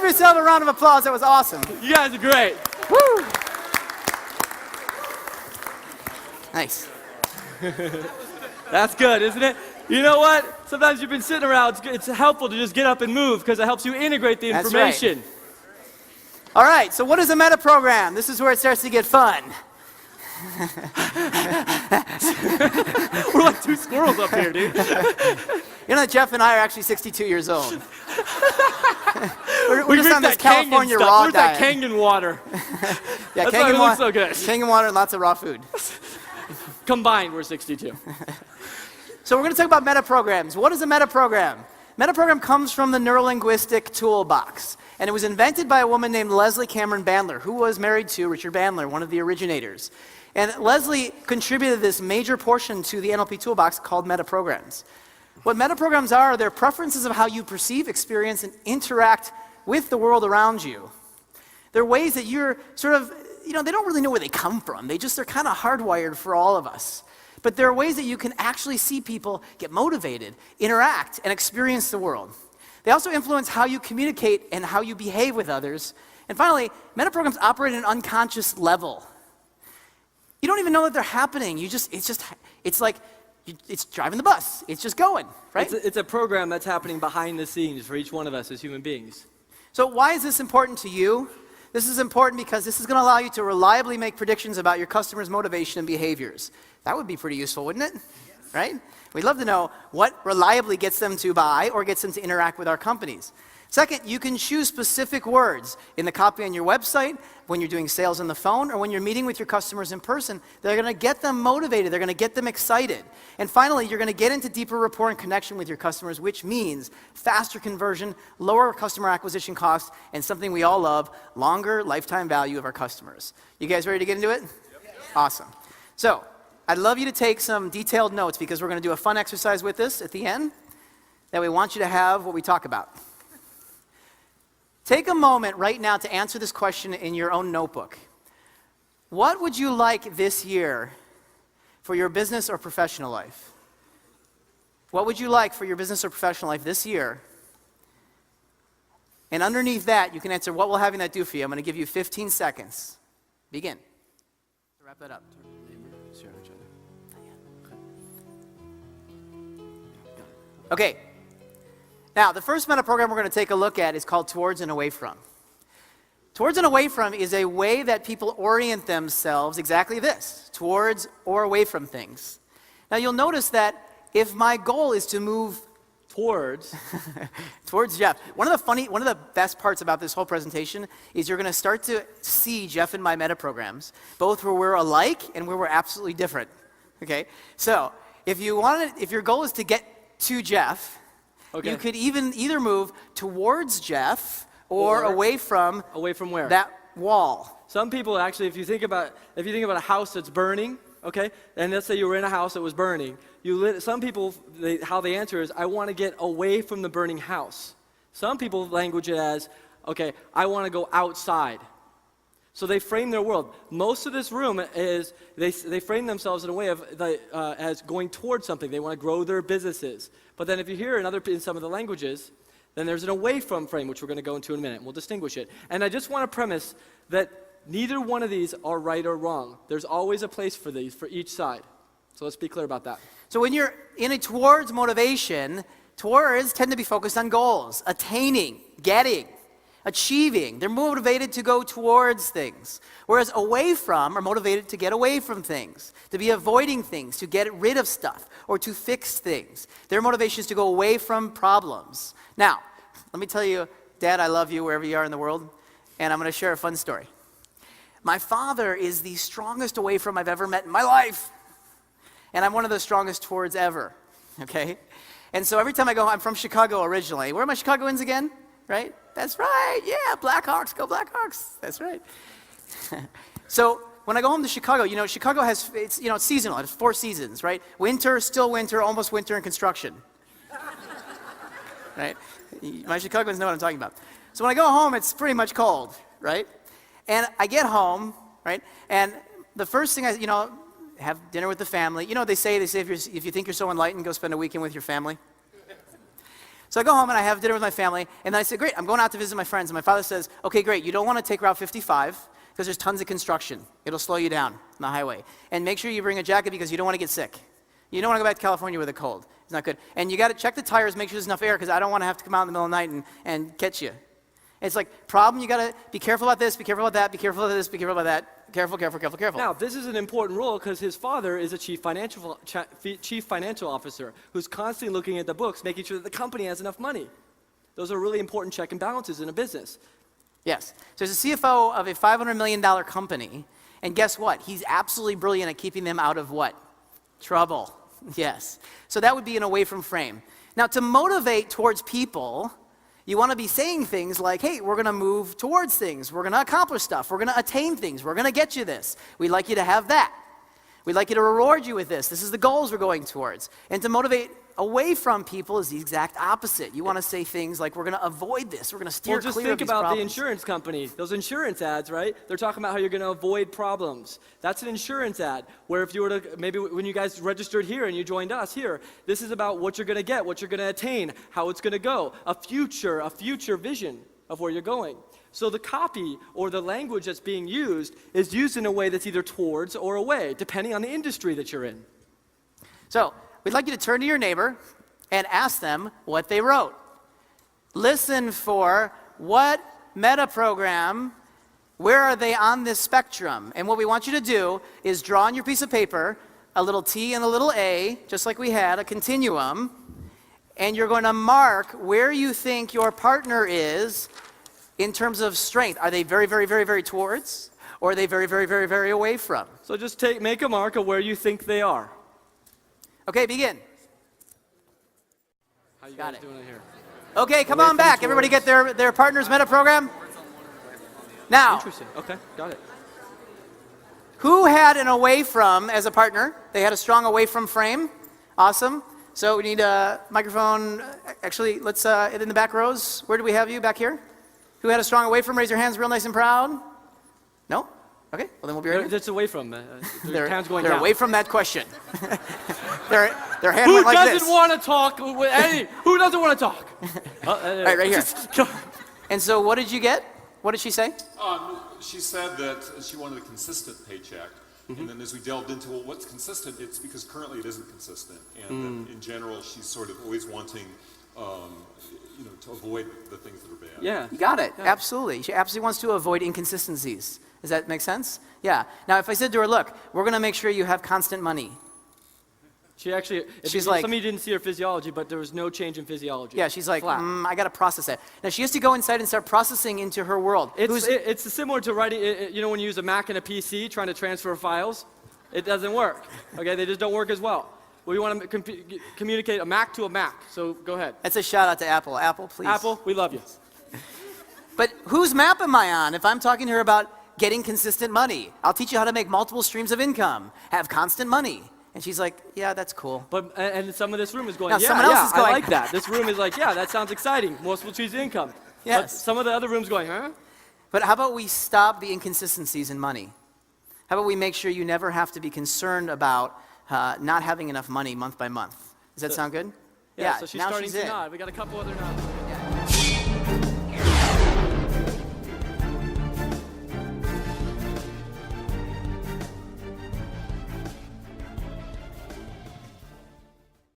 yourself a round of applause. That was awesome. You guys are great. Woo! Nice. That's good, isn't it? You know what? Sometimes you've been sitting around. It's helpful to just get up and move because it helps you integrate the information. That's right. All right, so what is a meta program? This is where it starts to get fun. We're like two squirrels up here, dude. You know that Jeff and I are actually 62 years old. we're just on this that California Kangen raw Where's diet. that Kangen water? Yeah, That's why it looks so good. Kangen water and lots of raw food. Combined, we're 62. So we're going to talk about meta programs. What is a meta program? Meta program comes from the neurolinguistic toolbox, and it was invented by a woman named Leslie Cameron Bandler, who was married to Richard Bandler, one of the originators. And Leslie contributed this major portion to the NLP toolbox called meta programs. What meta programs are, they're preferences of how you perceive, experience, and interact with the world around you. They're ways that you're sort of, they don't really know where they come from. They're kind of hardwired for all of us. But there are ways that you can actually see people get motivated, interact, and experience the world. They also influence how you communicate and how you behave with others. And finally, meta programs operate at an unconscious level. You don't even know that they're happening. It's like it's driving the bus. It's just going, right? It's a program that's happening behind the scenes for each one of us as human beings. So why is this important to you? This is important because this is going to allow you to reliably make predictions about your customers' motivation and behaviors. That would be pretty useful, wouldn't it? Right? We'd love to know what reliably gets them to buy or gets them to interact with our companies. Second, you can choose specific words in the copy on your website, when you're doing sales on the phone, or when you're meeting with your customers in person. They're going to get them motivated. They're going to get them excited. And finally, you're going to get into deeper rapport and connection with your customers, which means faster conversion, lower customer acquisition costs, and something we all love, longer lifetime value of our customers. You guys ready to get into it? Yep. Awesome. So, I'd love you to take some detailed notes because we're going to do a fun exercise with this at the end that we want you to have what we talk about. Take a moment right now to answer this question in your own notebook. What would you like this year for your business or professional life? What would you like for your business or professional life this year? And underneath that, you can answer, what will having that do for you? I'm going to give you 15 seconds. Begin. Wrap that up. Okay. Now, the first meta program we're going to take a look at is called Towards and Away From. Towards and Away From is a way that people orient themselves exactly this, towards or away from things. Now, you'll notice that if my goal is to move towards Jeff, one of the best parts about this whole presentation is you're going to start to see Jeff and my meta programs, both where we're alike and where we're absolutely different. Okay? So, if your goal is to get to Jeff, okay, you could either move towards Jeff or away from where? That wall. Some people actually, if you think about a house that's burning, okay, and let's say you were in a house that was burning, some people, how they answer is, I want to get away from the burning house. Some people language it as, okay, I want to go outside. So they frame their world. Most of this room is, they frame themselves in a way of as going towards something. They want to grow their businesses. But then if you hear in some of the languages, then there's an away from frame, which we're going to go into in a minute. We'll distinguish it. And I just want to premise that neither one of these are right or wrong. There's always a place for these, for each side. So let's be clear about that. So when you're in a towards motivation, towards tend to be focused on goals, attaining, getting, achieving. They're motivated to go towards things. Whereas away from are motivated to get away from things, to be avoiding things, to get rid of stuff, or to fix things. Their motivation is to go away from problems. Now, let me tell you, Dad, I love you wherever you are in the world, and I'm going to share a fun story. My father is the strongest away from I've ever met in my life, and I'm one of the strongest towards ever, okay? And so every time I go, I'm from Chicago originally. Where are my Chicagoans again? Right? That's right. Yeah, Blackhawks, go Blackhawks. That's right. So when I go home to Chicago, Chicago has, it's seasonal. It's 4 seasons, right? Winter, still winter, almost winter, and construction. Right? My Chicagoans know what I'm talking about. So when I go home, it's pretty much cold, right? And I get home, right? And the first thing have dinner with the family. They say if you think you're so enlightened, go spend a weekend with your family. So I go home and I have dinner with my family, and then I say, great, I'm going out to visit my friends. And my father says, okay, great, you don't want to take Route 55 because there's tons of construction. It'll slow you down on the highway. And make sure you bring a jacket because you don't want to get sick. You don't want to go back to California with a cold. It's not good. And you got to check the tires, make sure there's enough air because I don't want to have to come out in the middle of the night and catch you. It's like, problem, you got to be careful about this, be careful about that, be careful about this, be careful about that. Careful, careful, careful, careful. Now, this is an important role because his father is a chief financial officer who's constantly looking at the books, making sure that the company has enough money. Those are really important check and balances in a business. Yes. So he's a CFO of a $500 million company, and guess what? He's absolutely brilliant at keeping them out of what? Trouble. Yes. So that would be an away from frame. Now, to motivate towards people, you want to be saying things like, hey, we're going to move towards things. We're going to accomplish stuff. We're going to attain things. We're going to get you this. We'd like you to have that. We'd like you to reward you with this. This is the goals we're going towards. And to motivate away from people is the exact opposite. You want to say things like, we're going to avoid this. We're going to steer clear of these problems. Well, just think about the insurance company. Those insurance ads, right? They're talking about how you're going to avoid problems. That's an insurance ad, where if you were to, maybe when you guys registered here and you joined us here, this is about what you're going to get, what you're going to attain, how it's going to go, a future vision of where you're going. So the copy or the language that's being used is used in a way that's either towards or away, depending on the industry that you're in. So we'd like you to turn to your neighbor and ask them what they wrote. Listen for what meta program, where are they on this spectrum? And what we want you to do is draw on your piece of paper a little T and a little A, just like we had, a continuum, and you're going to mark where you think your partner is in terms of strength. Are they very, very, very, very towards? Or are they very, very, very, very away from? So just make a mark of where you think they are. Okay, begin. How you Got guys it. doing it here? Okay, come on back. Everybody get their partner's meta program? Now, Interesting. Okay, got it. who had an away from as a partner? They had a strong away from frame. Awesome. So we need a microphone. Actually, let's, in the back rows. Where do we have you? Back here? Who had a strong away from? Raise your hands real nice and proud. No? Okay, well then we'll be right here. That's away from. They're going down. away from that question. their hand Who went like this. doesn't want to talk? Who doesn't want to talk? Right here. And so what did you get? What did she say? She said that she wanted a consistent paycheck. And then as we delved into, well, what's consistent? It's because currently it isn't consistent. And in general, she's sort of always wanting to avoid the things that are bad. Yeah. You got it. Yeah. Absolutely. She absolutely wants to avoid inconsistencies. Does that make sense? Yeah. Now, if I said to her, look, we're going to make sure you have constant money. She actually, She's like, some of you didn't see her physiology, but there was no change in physiology. Yeah, she's like, Flat. I got to process it. Now, she has to go inside and start processing into her world. It's similar to writing, when you use a Mac and a PC trying to transfer files, it doesn't work. Okay, they just don't work as well. We want to communicate a Mac to a Mac, so go ahead. That's a shout out to Apple. Apple, please. Apple, we love you. But whose map am I on if I'm talking to her about getting consistent money? I'll teach you how to make multiple streams of income, have constant money. And she's like, yeah, that's cool. But and some of this room is going, Now, someone else is going, I like that. This room is like, yeah, that sounds exciting. Multiple streams of income. Yes. But some of the other rooms going, huh? But how about we stop the inconsistencies in money? How about we make sure you never have to be concerned about not having enough money month by month? Does that sound good? Yeah, so she's now starting she's to in. nod. We got a couple other nods.